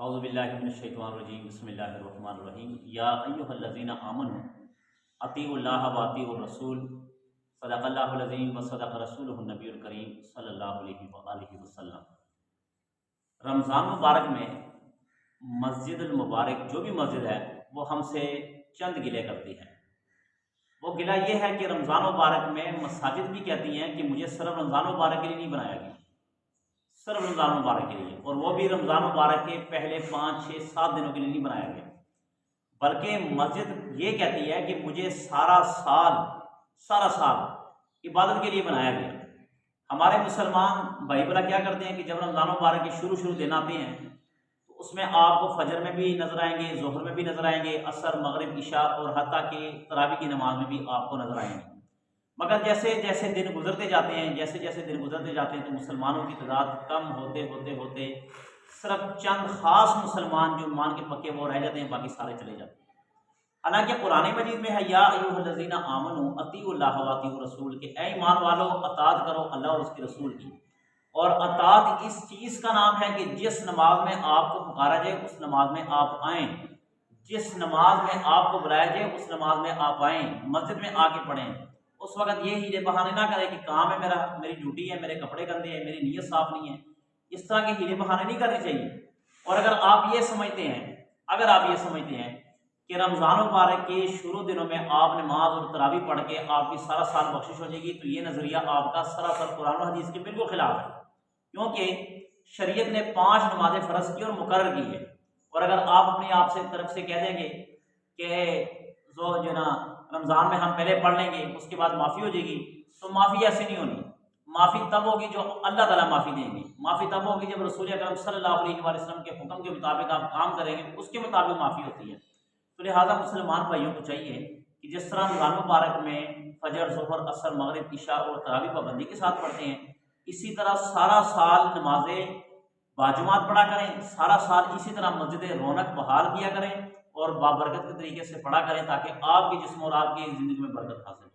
اعوذ باللہ من الشیطان الرجیم بسم اللہ الرحمن الرحیم یا ایھا الذین آمنوا اطیعوا اللہ و اطیعوا الرسول صدق اللہ العظیم و صدق رسولہ النبی الکریم صلی اللہ علیہ وآلہ وسلم۔ رمضان مبارک میں مسجد المبارک جو بھی مسجد ہے وہ ہم سے چند گلے کرتی ہے۔ وہ گلہ یہ ہے کہ رمضان مبارک میں مساجد بھی کہتی ہیں کہ مجھے صرف رمضان مبارک کے لیے نہیں بنایا گیا، صرف رمضان مبارک کے لیے، اور وہ بھی رمضان مبارک کے پہلے 5، 6، 7 دنوں کے لیے نہیں بنایا گیا، بلکہ مسجد یہ کہتی ہے کہ مجھے سارا سال عبادت کے لیے بنایا گیا۔ ہمارے مسلمان بھائی بلا کیا کرتے ہیں کہ جب رمضان مبارک کے شروع دن آتے ہیں تو اس میں آپ کو فجر میں بھی نظر آئیں گے، ظہر میں بھی نظر آئیں گے، عصر، مغرب، عشاء اور حتیٰ کہ تراویح کی نماز میں بھی آپ کو نظر آئیں گے۔ مگر جیسے جیسے دن گزرتے جاتے ہیں تو مسلمانوں کی تعداد کم ہوتے صرف چند خاص مسلمان جو ایمان کے پکے وہ رہ جاتے ہیں، باقی سارے چلے جاتے ہیں۔ حالانکہ قرآن مجید میں ہے یا ایھا الذین آمنوا اطیعوا اللہ و اطیعوا الرسول، کہ اے ایمان والو اطاعت کرو اللہ اور اس کے رسول کی۔ اور اطاعت اس چیز کا نام ہے کہ جس نماز میں آپ کو پکارا جائے اس نماز میں آپ آئیں، جس نماز میں آپ کو بلایا جائے اس نماز میں آپ آئیں، مسجد میں آ کے پڑھیں۔ اس وقت یہ ہیلے بہانے نہ کرے کہ کام ہے میری ڈیوٹی ہے، میرے کپڑے گندے ہیں، میری نیت صاف نہیں ہے، اس طرح کے ہیلے بہانے نہیں کرنے چاہیے۔ اور اگر آپ یہ سمجھتے ہیں کہ رمضان مبارک کے شروع دنوں میں آپ نماز اور تراویح پڑھ کے آپ کی سارا سال بخشش ہو جائے گی، تو یہ نظریہ آپ کا سراسر قرآن و حدیث کے بالکل خلاف ہے، کیونکہ شریعت نے 5 نمازیں فرض کی اور مقرر کی ہے۔ اور اگر آپ اپنی آپ سے طرف سے کہہ دیں گے کہ جو نا رمضان میں ہم پہلے پڑھ لیں گے اس کے بعد معافی ہو جائے گی، تو معافی ایسے نہیں ہونی۔ معافی تب ہوگی جو اللہ تعالیٰ معافی دیں گے، معافی تب ہوگی جب رسول اکرم صلی اللہ علیہ وآلہ وسلم کے حکم کے مطابق آپ کام کریں گے، اس کے مطابق معافی ہوتی ہے۔ تو لہٰذا مسلمان بھائیوں کو چاہیے کہ جس طرح رمضان مبارک میں فجر، ظہر، عصر، مغرب، عشاء اور تراویح پابندی کے ساتھ پڑھتے ہیں، اسی طرح سارا سال نمازیں باجماعت پڑھا کریں، سارا سال اسی طرح مسجد رونق بحال کیا کریں اور بابرکت کے طریقے سے پڑھا کریں، تاکہ آپ کے جسم اور آپ کی زندگی میں برکت حاصل ہو۔